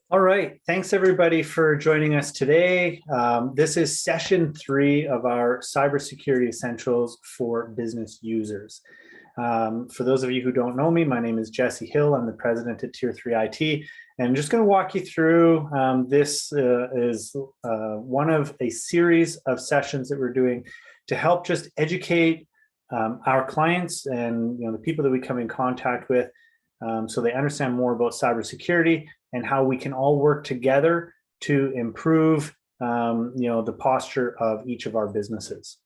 All right. Thanks, everybody, for joining us today. This is session 3 of our Cybersecurity Essentials for Business Users. For those of you who don't know me, my name is Jesse Hill. I'm the president at Tier 3 IT. And I'm just going to walk you through this is one of a series of sessions that we're doing to help just educate our clients and the people that we come in contact with so they understand more about cybersecurity and how we can all work together to improve the posture of each of our businesses.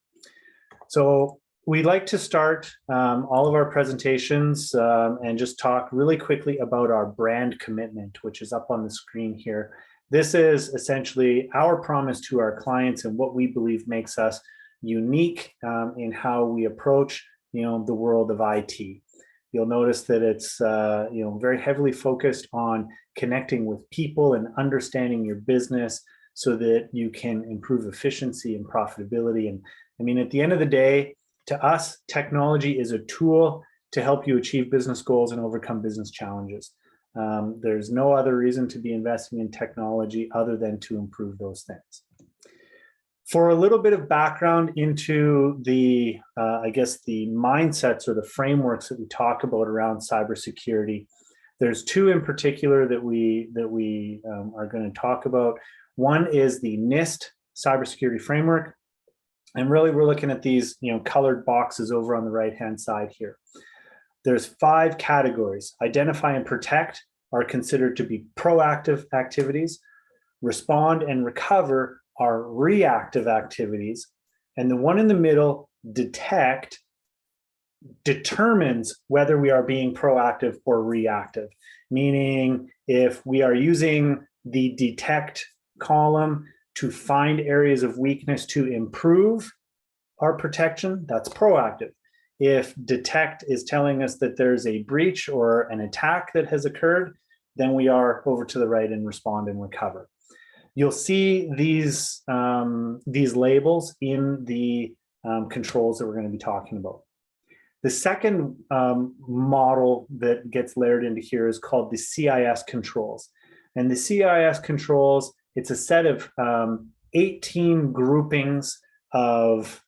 So we like to start all of our presentations and just talk really quickly about our brand commitment, which is up on the screen here. This is essentially our promise to our clients and what we believe makes us unique in how we approach the world of IT. You'll notice that it's very heavily focused on connecting with people and understanding your business so that you can improve efficiency and profitability. And I mean, at the end of the day, to us, technology is a tool to help you achieve business goals and overcome business challenges. There's no other reason to be investing in technology other than to improve those things. For a little bit of background into the, the mindsets or the frameworks that we talk about around cybersecurity, there's two in particular that we are going to talk about. One is the NIST Cybersecurity Framework, and really we're looking at these colored boxes over on the right-hand side here. There's 5 categories. Identify and protect are considered to be proactive activities. Respond and recover are reactive activities, and the one in the middle, detect, determines whether we are being proactive or reactive, meaning if we are using the detect column to find areas of weakness to improve our protection, that's proactive. If detect is telling us that there's a breach or an attack that has occurred, then we are over to the right and respond and recover. You'll see these labels in the controls that we're going to be talking about. The second model that gets layered into here is called the CIS controls. And the CIS controls, it's a set of 18 groupings of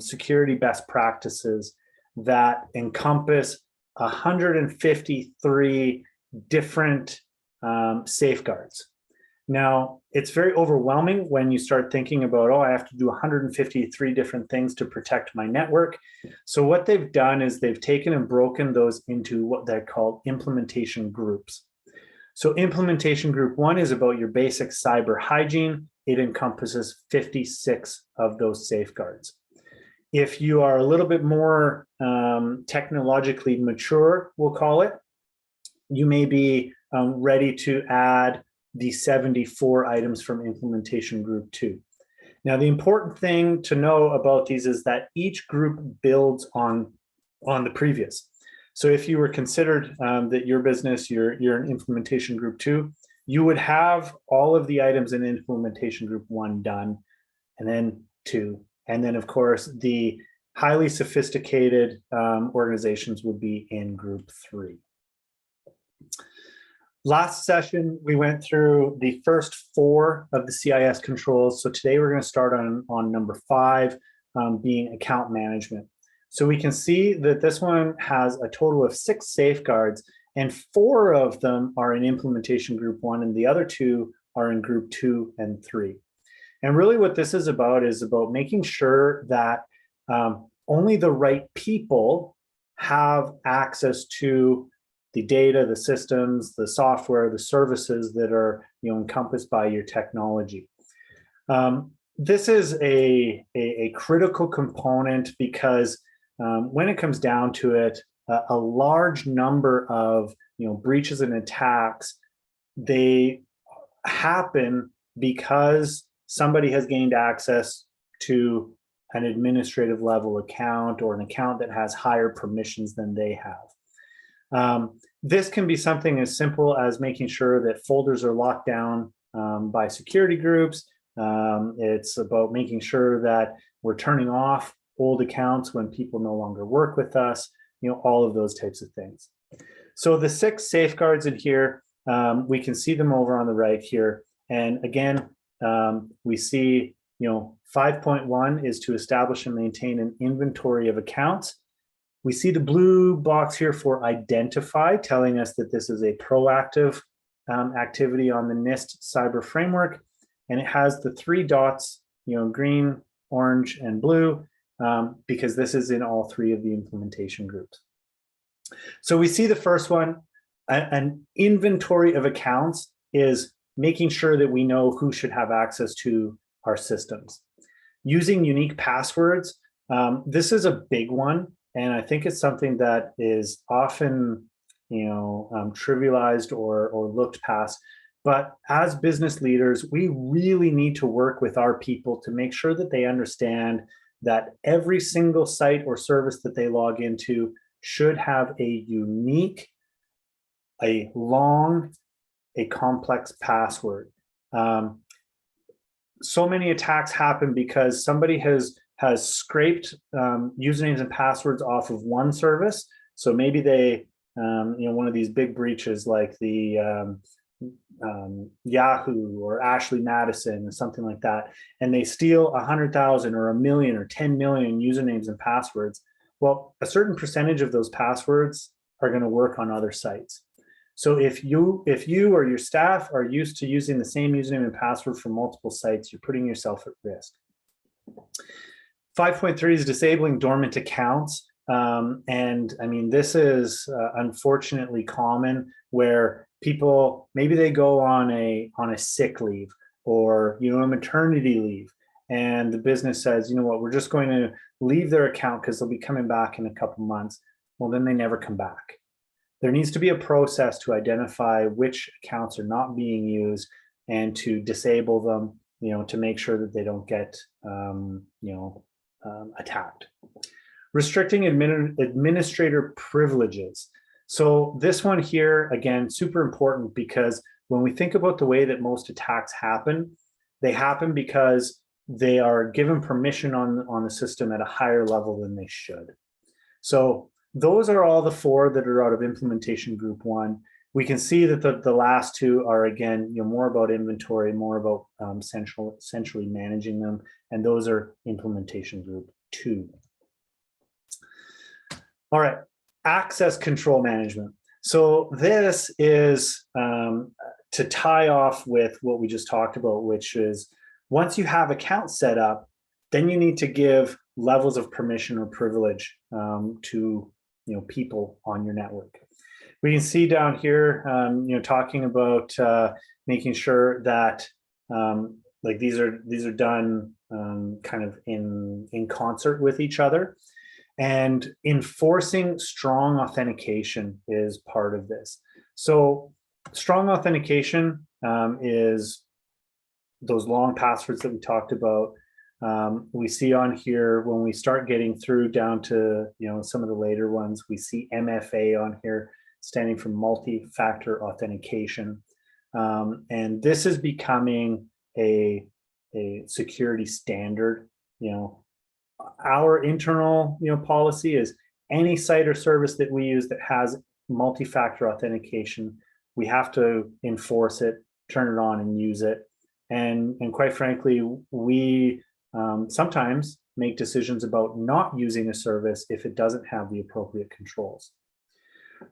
security best practices that encompass 153 different safeguards. Now, it's very overwhelming when you start thinking about, I have to do 153 different things to protect my network. So what they've done is they've taken and broken those into what they're called implementation groups. So implementation group 1 is about your basic cyber hygiene. It encompasses 56 of those safeguards. If you are a little bit more technologically mature, we'll call it, you may be ready to add the 74 items from implementation group 2. Now, the important thing to know about these is that each group builds on the previous. So if you were considered that your business, you're in implementation group 2, you would have all of the items in implementation group 1 done, and then 2. And then, of course, the highly sophisticated organizations would be in group 3. Last session, we went through the first 4 of the CIS controls. So today we're going to start on number 5, being account management. So we can see that this one has a total of 6 safeguards, and 4 of them are in implementation group 1, and the other 2 are in group 2 and 3. And really what this is about making sure that only the right people have access to the data, the systems, the software, the services that are encompassed by your technology. This is a critical component because when it comes down to it, a large number of breaches and attacks, they happen because somebody has gained access to an administrative level account or an account that has higher permissions than they have. This can be something as simple as making sure that folders are locked down by security groups. It's about making sure that we're turning off old accounts when people no longer work with us, all of those types of things. So the 6 safeguards in here, we can see them over on the right here. And again, we see, 5.1 is to establish and maintain an inventory of accounts. We see the blue box here for identify, telling us that this is a proactive activity on the NIST Cyber Framework. And it has the 3 dots, green, orange, and blue, because this is in all 3 of the implementation groups. So we see the first one, an inventory of accounts is making sure that we know who should have access to our systems. Using unique passwords, this is a big one, and I think it's something that is often, trivialized or looked past. But as business leaders, we really need to work with our people to make sure that they understand that every single site or service that they log into should have a unique, a long, a complex password. So many attacks happen because somebody has scraped usernames and passwords off of one service. So maybe they, one of these big breaches like the Yahoo or Ashley Madison or something like that, and they steal 100,000 or 1 million or 10 million usernames and passwords. Well, a certain percentage of those passwords are going to work on other sites. So if you or your staff are used to using the same username and password for multiple sites, you're putting yourself at risk. 5.3 is disabling dormant accounts. And I mean, this is unfortunately common where people, maybe they go on a sick leave or, a maternity leave. And the business says, we're just going to leave their account because they'll be coming back in a couple months. Well, then they never come back. There needs to be a process to identify which accounts are not being used and to disable them, to make sure that they don't get, attacked. Restricting administrator privileges. So this one here, again, super important because when we think about the way that most attacks happen, they happen because they are given permission on the system at a higher level than they should. So those are all the 4 that are out of implementation group 1. We can see that the last 2 are, again, more about inventory, more about centrally managing them, and those are implementation group 2. All right, access control management. So this is to tie off with what we just talked about, which is once you have accounts set up, then you need to give levels of permission or privilege to people on your network. We can see down here, talking about making sure that like these are done kind of in concert with each other, and enforcing strong authentication is part of this. So strong authentication is those long passwords that we talked about. We see on here when we start getting through down to some of the later ones, we see MFA on here standing for multi-factor authentication, and this is becoming a security standard. Our internal policy is any site or service that we use that has multi-factor authentication, we have to enforce it, turn it on, and use it. And quite frankly, we sometimes make decisions about not using a service if it doesn't have the appropriate controls.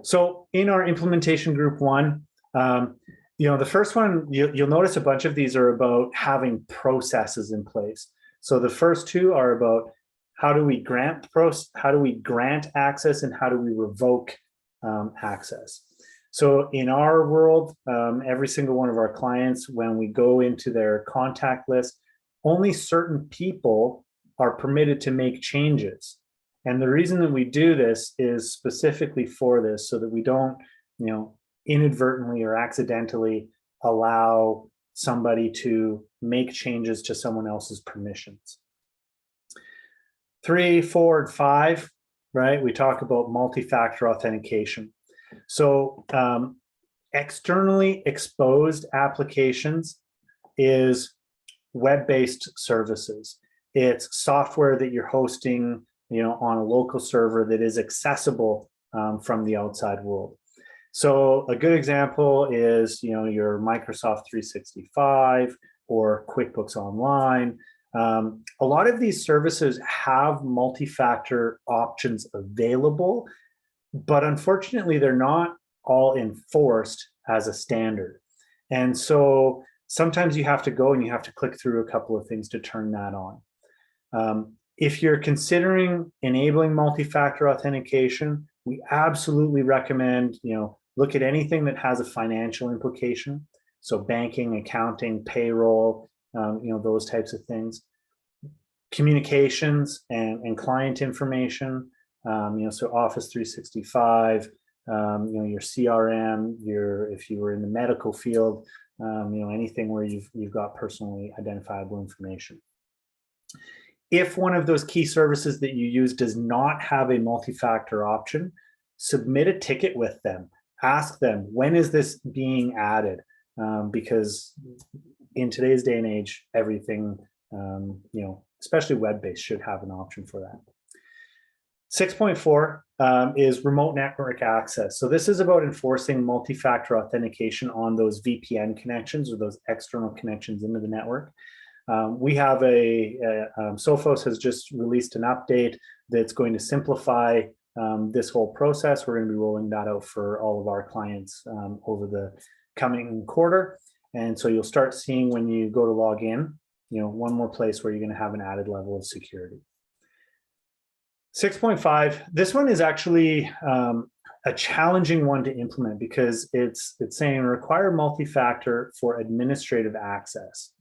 So in our implementation group 1, the first one, you'll notice a bunch of these are about having processes in place. So the first 2 are about how do we grant access and how do we revoke access. So in our world, every single one of our clients, when we go into their contact list, only certain people are permitted to make changes. And the reason that we do this is specifically for this, so that we don't, inadvertently or accidentally allow somebody to make changes to someone else's permissions. 3, 4, and 5, right? We talk about multi-factor authentication. So externally exposed applications is web-based services. It's software that you're hosting, on a local server that is accessible from the outside world. So a good example is, your Microsoft 365 or QuickBooks Online. A lot of these services have multi-factor options available, but unfortunately, they're not all enforced as a standard. And so sometimes you have to go and you have to click through a couple of things to turn that on. If you're considering enabling multi-factor authentication, we absolutely recommend, look at anything that has a financial implication. So banking, accounting, payroll, those types of things. Communications and client information, so Office 365, your CRM, if you were in the medical field, anything where you've got personally identifiable information. If one of those key services that you use does not have a multi-factor option, submit a ticket with them. Ask them, when is this being added? Because in today's day and age, everything, especially web-based, should have an option for that. 6.4 is remote network access. So this is about enforcing multi-factor authentication on those VPN connections or those external connections into the network. We have Sophos has just released an update that's going to simplify this whole process. We're going to be rolling that out for all of our clients over the coming quarter. And so you'll start seeing when you go to log in, one more place where you're going to have an added level of security. 6.5, this one is actually a challenging one to implement because it's saying require multi-factor for administrative access.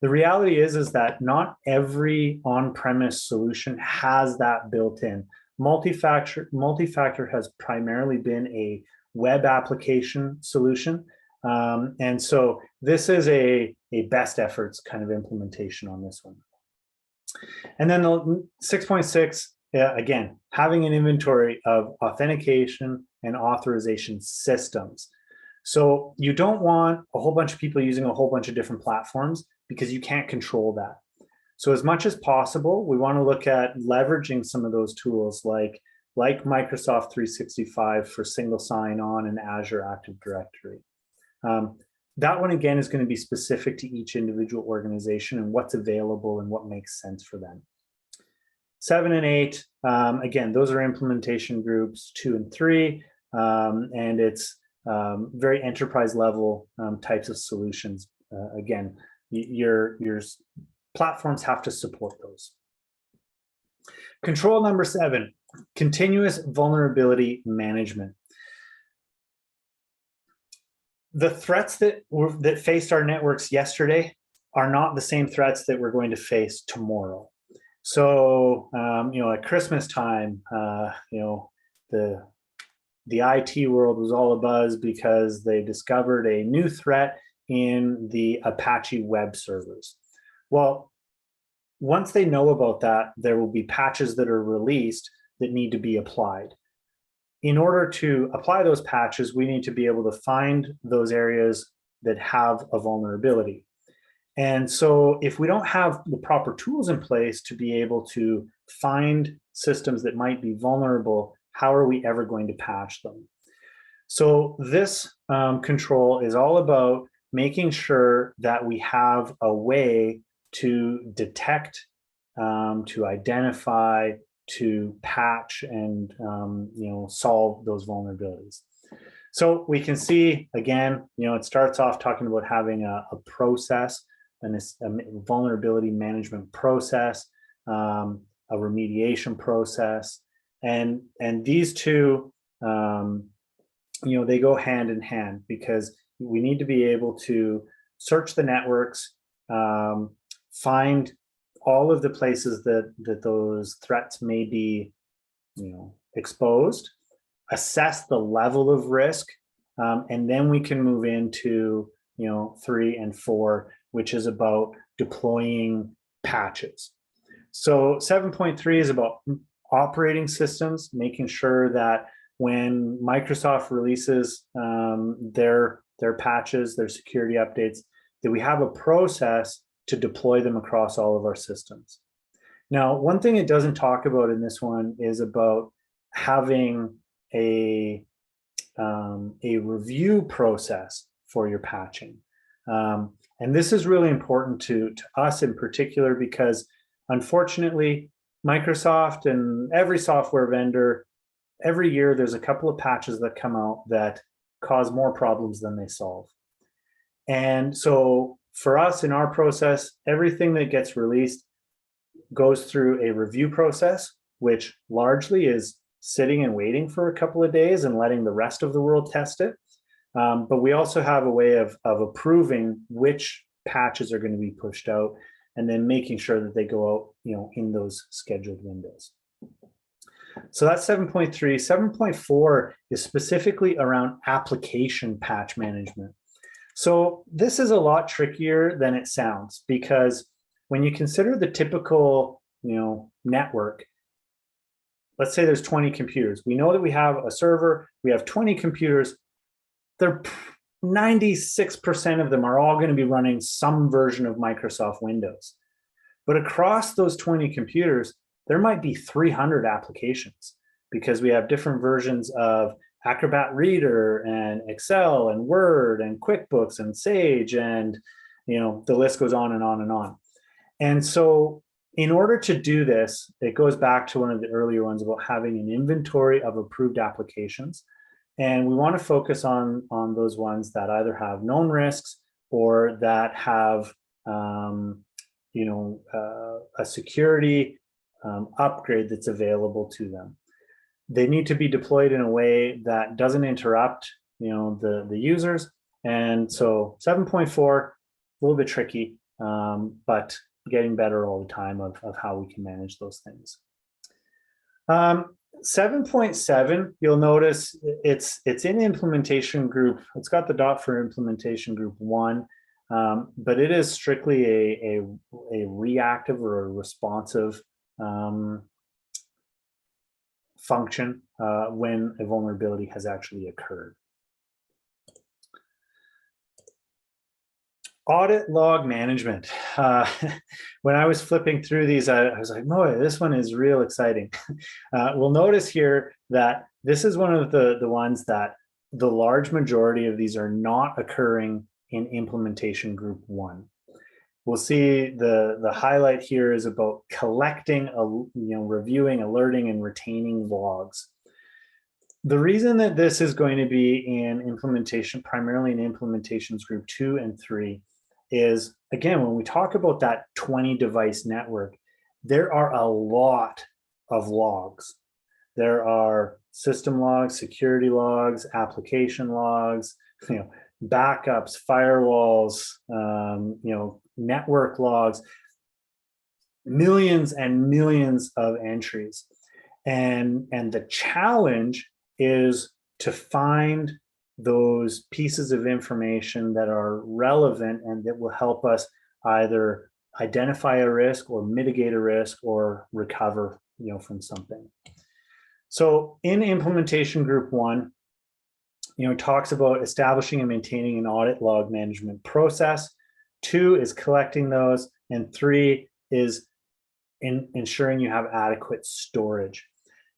The reality is that not every on-premise solution has that built in. Multi-factor has primarily been a web application solution. And so this is a best efforts kind of implementation on this one. And then the 6.6, again, having an inventory of authentication and authorization systems. So you don't want a whole bunch of people using a whole bunch of different platforms because you can't control that. So as much as possible, we want to look at leveraging some of those tools like Microsoft 365 for single sign-on and Azure Active Directory. That one, again, is going to be specific to each individual organization and what's available and what makes sense for them. 7 and 8, again, those are implementation groups 2 and 3, and it's very enterprise level types of solutions. Again, your platforms have to support those. Control number 7, continuous vulnerability management. The threats that faced our networks yesterday are not the same threats that we're going to face tomorrow. So, at Christmas time, the IT world was all abuzz because they discovered a new threat in the Apache web servers. Well, once they know about that, there will be patches that are released that need to be applied. In order to apply those patches, we need to be able to find those areas that have a vulnerability. And so if we don't have the proper tools in place to be able to find systems that might be vulnerable, how are we ever going to patch them? So this control is all about making sure that we have a way to detect, to identify, to patch and solve those vulnerabilities. So we can see, again, it starts off talking about having a process, and a vulnerability management process, a remediation process, and these two, they go hand in hand because we need to be able to search the networks, find all of the places that those threats may be, exposed, assess the level of risk, and then we can move into 3 and 4, which is about deploying patches. So 7.3 is about operating systems, making sure that when Microsoft releases their patches, their security updates, that we have a process to deploy them across all of our systems. Now, one thing it doesn't talk about in this one is about having a a review process for your patching. And this is really important to us in particular because unfortunately, Microsoft and every software vendor, every year there's a couple of patches that come out that cause more problems than they solve. And so for us in our process, everything that gets released goes through a review process, which largely is sitting and waiting for a couple of days and letting the rest of the world test it. But we also have a way of approving which patches are going to be pushed out and then making sure that they go out, in those scheduled windows. So that's 7.3. 7.4 is specifically around application patch management. So this is a lot trickier than it sounds because when you consider the typical, network, let's say there's 20 computers. We know that we have a server, we have 20 computers. They're 96% of them are all going to be running some version of Microsoft Windows. But across those 20 computers, there might be 300 applications because we have different versions of Acrobat Reader and Excel and Word and QuickBooks and Sage and, the list goes on and on and on. And so in order to do this, it goes back to one of the earlier ones about having an inventory of approved applications. And we want to focus on those ones that either have known risks or that have, a security upgrade that's available to them. They need to be deployed in a way that doesn't interrupt, the users. And so 7.4, a little bit tricky, but getting better all the time of how we can manage those things. 7.7, you'll notice it's in implementation group. It's got the dot for implementation group 1, but it is strictly a reactive or a responsive function when a vulnerability has actually occurred. Audit log management. When I was flipping through these, I was like, boy, this one is real exciting. We'll notice here that this is one of the ones that the large majority of these are not occurring in implementation group 1. We'll see the highlight here is about collecting, reviewing, alerting, and retaining logs. The reason that this is going to be in implementation, primarily in implementations group 2 and 3, is, again, when we talk about that 20 device network, there are a lot of logs. There are system logs, security logs, application logs, backups, firewalls, network logs, millions and millions of entries. And the challenge is to find those pieces of information that are relevant and that will help us either identify a risk or mitigate a risk or recover, from something. So in implementation group 1, it talks about establishing and maintaining an audit log management process. 2 is collecting those, and 3 is ensuring you have adequate storage.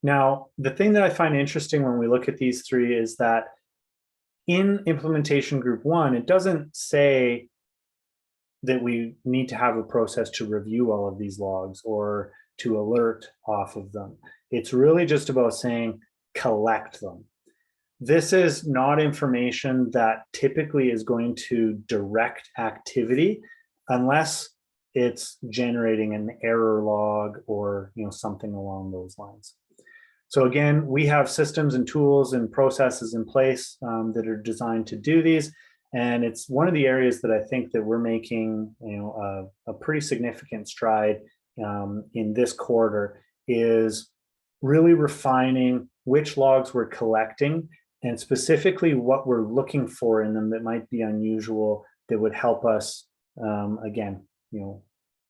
Now, the thing that I find interesting when we look at these 3 is that in implementation group 1, it doesn't say that we need to have a process to review all of these logs or to alert off of them. It's really just about saying collect them. This is not information that typically is going to direct activity unless it's generating an error log or something along those lines. So again, we have systems and tools and processes in place that are designed to do these. And it's one of the areas that I think that we're making a pretty significant stride in this quarter is really refining which logs we're collecting and specifically what we're looking for in them that might be unusual that would help us, again,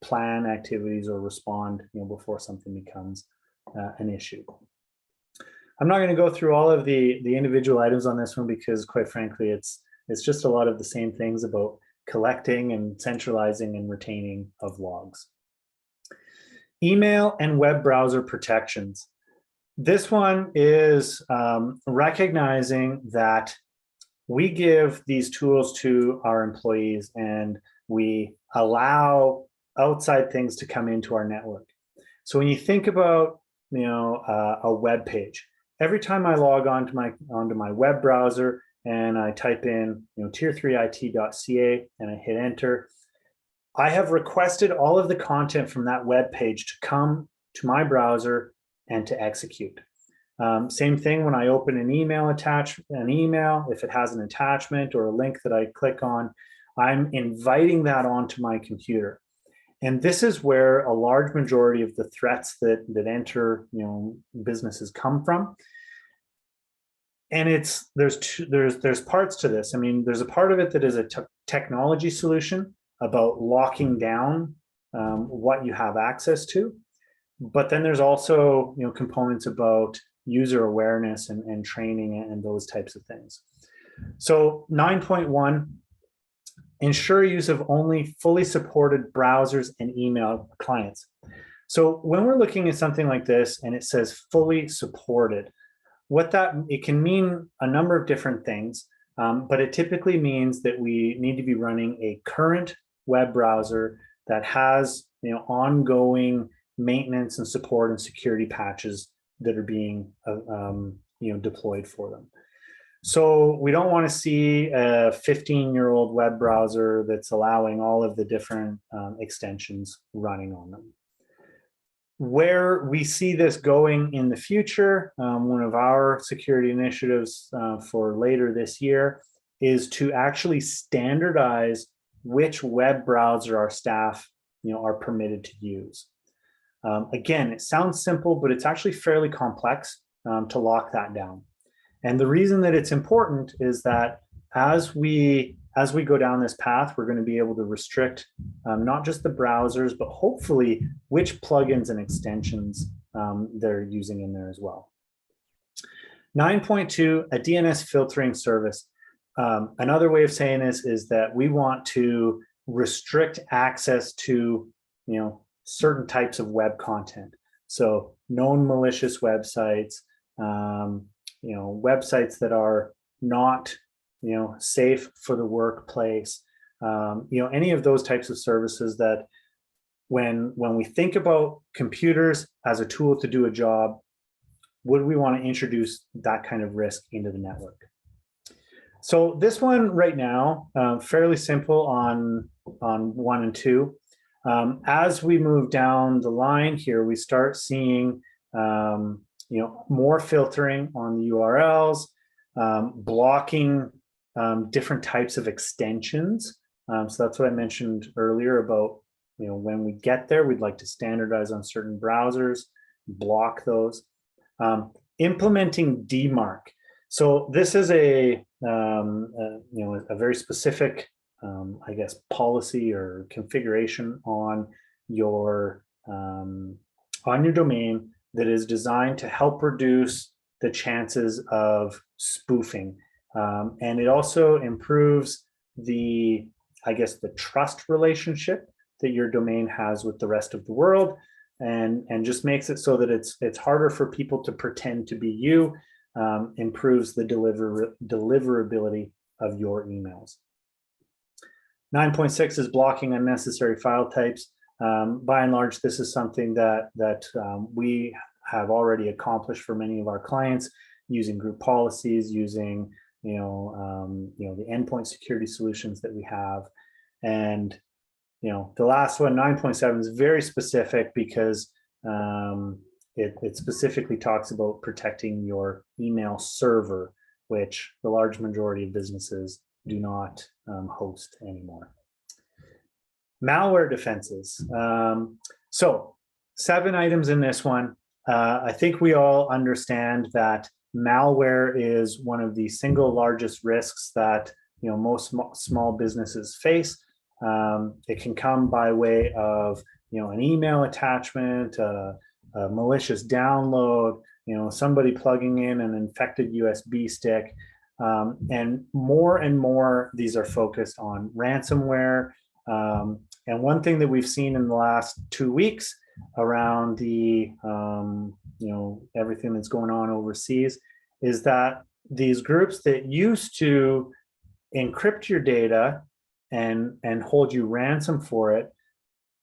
plan activities or respond before something becomes an issue. I'm not going to go through all of the individual items on this one because, quite frankly, it's just a lot of the same things about collecting and centralizing and retaining of logs. Email and web browser protections. This one is recognizing that we give these tools to our employees and we allow outside things to come into our network. So when you think about, a web page, every time I log onto my web browser and I type in, tier3it.ca and I hit enter, I have requested all of the content from that web page to come to my browser and to execute. Same thing when I open an email, if it has an attachment or a link that I click on, I'm inviting that onto my computer. And this is where a large majority of the threats that enter, businesses come from. And there's parts to this. I mean, there's a part of it that is a technology solution about locking down what you have access to. But then there's also, components about user awareness and training and those types of things. So 9.1, ensure use of only fully supported browsers and email clients. So when we're looking at something like this and it says fully supported, it can mean a number of different things, but it typically means that we need to be running a current web browser that has, ongoing maintenance and support and security patches that are being deployed for them. So we don't want to see a 15-year-old web browser that's allowing all of the different extensions running on them. Where we see this going in the future, one of our security initiatives for later this year is to actually standardize which web browser our staff are permitted to use. Again, it sounds simple, but it's actually fairly complex to lock that down. And the reason that it's important is that as we go down this path, we're going to be able to restrict not just the browsers, but hopefully which plugins and extensions they're using in there as well. 9.2, a DNS filtering service. Another way of saying this is that we want to restrict access to, certain types of web content. So known malicious websites, websites that are not, safe for the workplace, any of those types of services that when we think about computers as a tool to do a job, would we want to introduce that kind of risk into the network? So this one right now, fairly simple on 1 and 2. As we move down the line here, we start seeing more filtering on the URLs, blocking different types of extensions. So that's what I mentioned earlier about, when we get there, we'd like to standardize on certain browsers, block those. Implementing DMARC. So this is a very specific, policy or configuration on your domain that is designed to help reduce the chances of spoofing. And it also improves the trust relationship that your domain has with the rest of the world, and just makes it so that it's harder for people to pretend to be you, improves the deliverability of your emails. 9.6 is blocking unnecessary file types. By and large, this is something that we have already accomplished for many of our clients using group policies, using the endpoint security solutions that we have. And the last one, 9.7, is very specific because it specifically talks about protecting your email server, which the large majority of businesses do not host anymore. Malware defenses. So 7 items in this one. I think we all understand that malware is one of the single largest risks that most small businesses face. It can come by way of an email attachment, a malicious download, somebody plugging in an infected USB stick, and more these are focused on ransomware. And one thing that we've seen in the last 2 weeks around the everything that's going on overseas, is that these groups that used to encrypt your data and hold you ransom for it,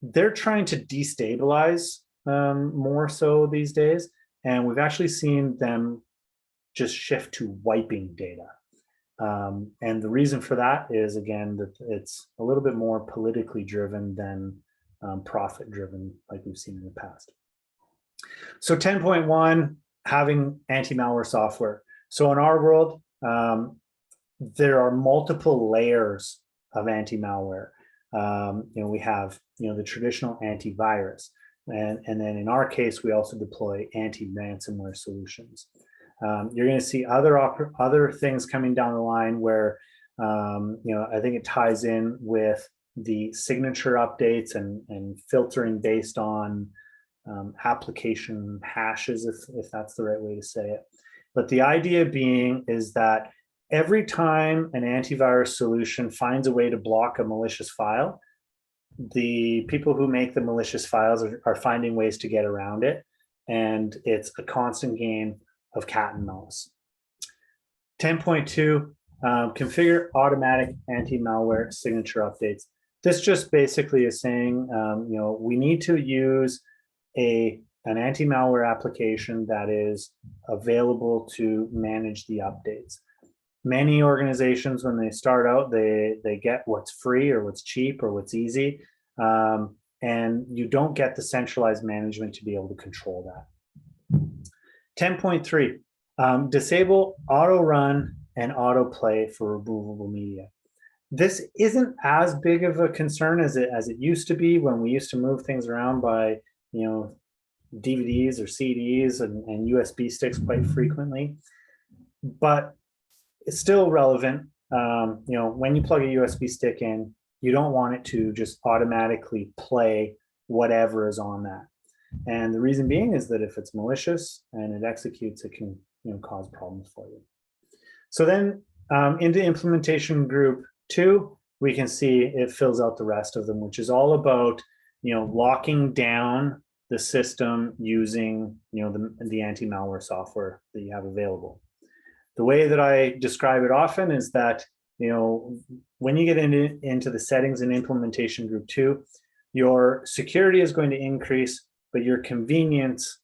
they're trying to destabilize more so these days. And we've actually seen them just shift to wiping data. And the reason for that is, again, that it's a little bit more politically driven than profit driven, like we've seen in the past. So 10.1, having anti-malware software. So in our world, there are multiple layers of anti-malware. We have the traditional antivirus, and then in our case, we also deploy anti-ransomware solutions. You're going to see other things coming down the line where I think it ties in with the signature updates and filtering based on application hashes, if that's the right way to say it. But the idea being is that every time an antivirus solution finds a way to block a malicious file, the people who make the malicious files are finding ways to get around it. And it's a constant game of cat and mouse. 10.2, configure automatic anti-malware signature updates. This just basically is saying, we need to use an anti-malware application that is available to manage the updates. Many organizations, when they start out, they get what's free or what's cheap or what's easy, and you don't get the centralized management to be able to control that. 10.3, disable auto run and autoplay for removable media. This isn't as big of a concern as it used to be when we used to move things around by DVDs or CDs and USB sticks quite frequently, but it's still relevant. When you plug a USB stick in, you don't want it to just automatically play whatever is on that. And the reason being is that if it's malicious and it executes, it can cause problems for you. So then into implementation group 2, we can see it fills out the rest of them, which is all about locking down the system using the anti-malware software that you have available. The way that I describe it often is that when you get into the settings in implementation group 2, your security is going to increase, but your convenience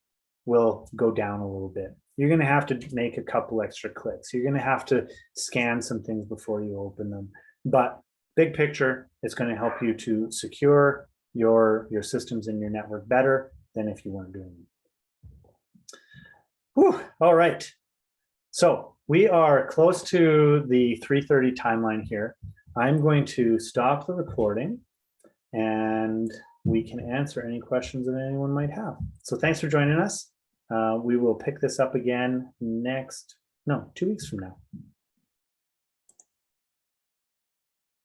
will go down a little bit. You're going to have to make a couple extra clicks. You're going to have to scan some things before you open them. But big picture, it's going to help you to secure your systems and your network better than if you weren't doing it. Whew, all right. So we are close to the 3:30 timeline here. I'm going to stop the recording and we can answer any questions that anyone might have. So thanks for joining us. We will pick this up again 2 weeks from now.